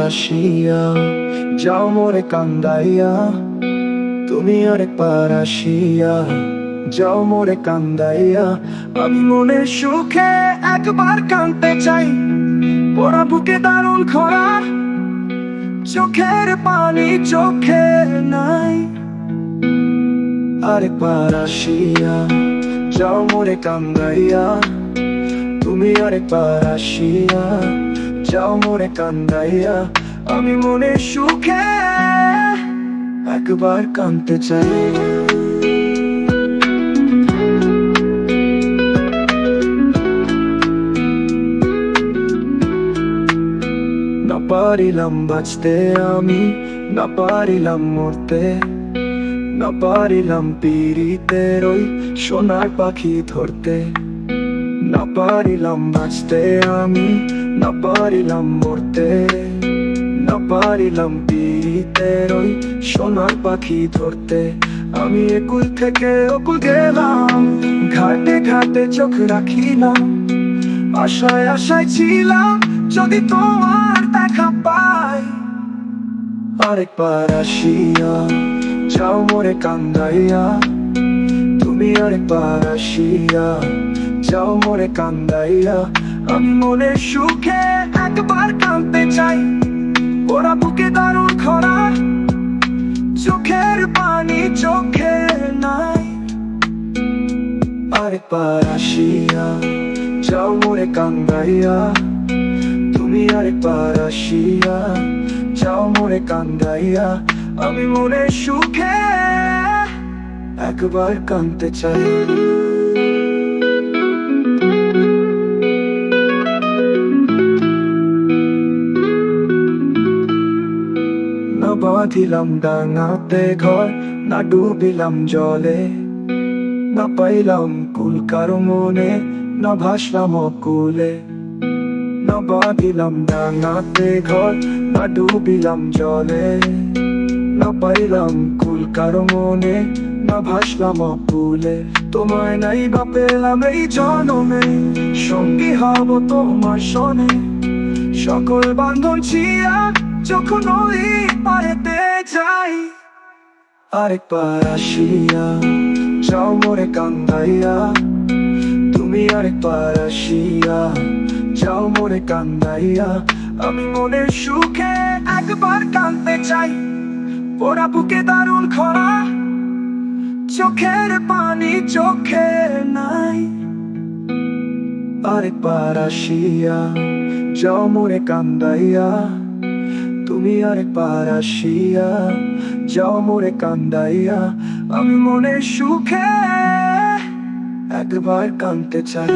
আসিয়া যাও মোরে কান্দাইয়া, তুমি আরেকবার আসিয়া যাও মোরে কান্দাইয়া। আমি মনের সুখে একবার কাঁদতে চাই, পোড়া বুকে দারুণ খরা, চোখের পানি চোখে নাই। আরেকবার আসিয়া যাও মোরে কান্দাইয়া, তুমি আরেকবার আসিয়া যাও মোরে কান্দাইয়া। আমি মনের সুখে একবার কাঁদতে চাই। না পারিলাম বাঁচতে আমি, না পারিলাম মরতে, না পারিলাম পিরিতের ওই সোনার পাখি ধরতে। না পারিলাম বাঁচতে আমি, না পারিলাম মরতে, না পারিলাম পিরিতের ওই সোনার পাখি ধরতে। আমি একুল থেকে অকুল গেলাম, ঘাটে ঘাটে চোখ রাখিলাম, আশায় আশায় ছিলাম যদি তোমার দেখা পাই। আরেকবার আসিয়া যাও মোরে কান্দাইয়া, তুমি আরেকবার আসিয়া যাও মোরে কান্দাইয়া। আমি মনের সুখে একবার কাঁদতে চাই, ওরা বুকে দারুণ খরা, চোখের পানি চোখে নাই। আরেকবার আসিয়া যাও মোরে কান্দাইয়া, তুমি আরেকবার আসিয়া যাও মোরে কান্দাইয়া। আমি মনের সুখে একবার কাঁদতে চাই। না বাঁধিলাম ডাঙাতে ঘর, না ডুবিলাম জলে, না পাইলাম কুল কারো মনে, না ভাসলাম অকুলে। না বাঁধিলাম ডাঙাতে ঘর, না ডুবিলাম জলে, না পাইলাম কুল কারো মনে, না ভাসলাম অকুলে। তোমায় নাই বা পেলাম এই জনমে, সঙ্গী হব তোমার শোনে, সকল বান্ধন ছিয়া যখন ওই পারেতে যাই। আরেকবার আসিয়া যাও মোরে কান্দাইয়া, তুমি আরেকবার আসিয়া যাও মোরে কান্দাইয়া। আমি মনের সুখে একবার কাঁদতে চাই, পোড়া বুকে দারুণ খরা, চোখের পানি চোখে নাই। আরেকবার আসিয়া যাও মোরে কান্দাইয়া, তুমি আরেকবার আসিয়া যাও মোরে কান্দাইয়া। আমি মনের সুখে একবার কাঁদতে চাই।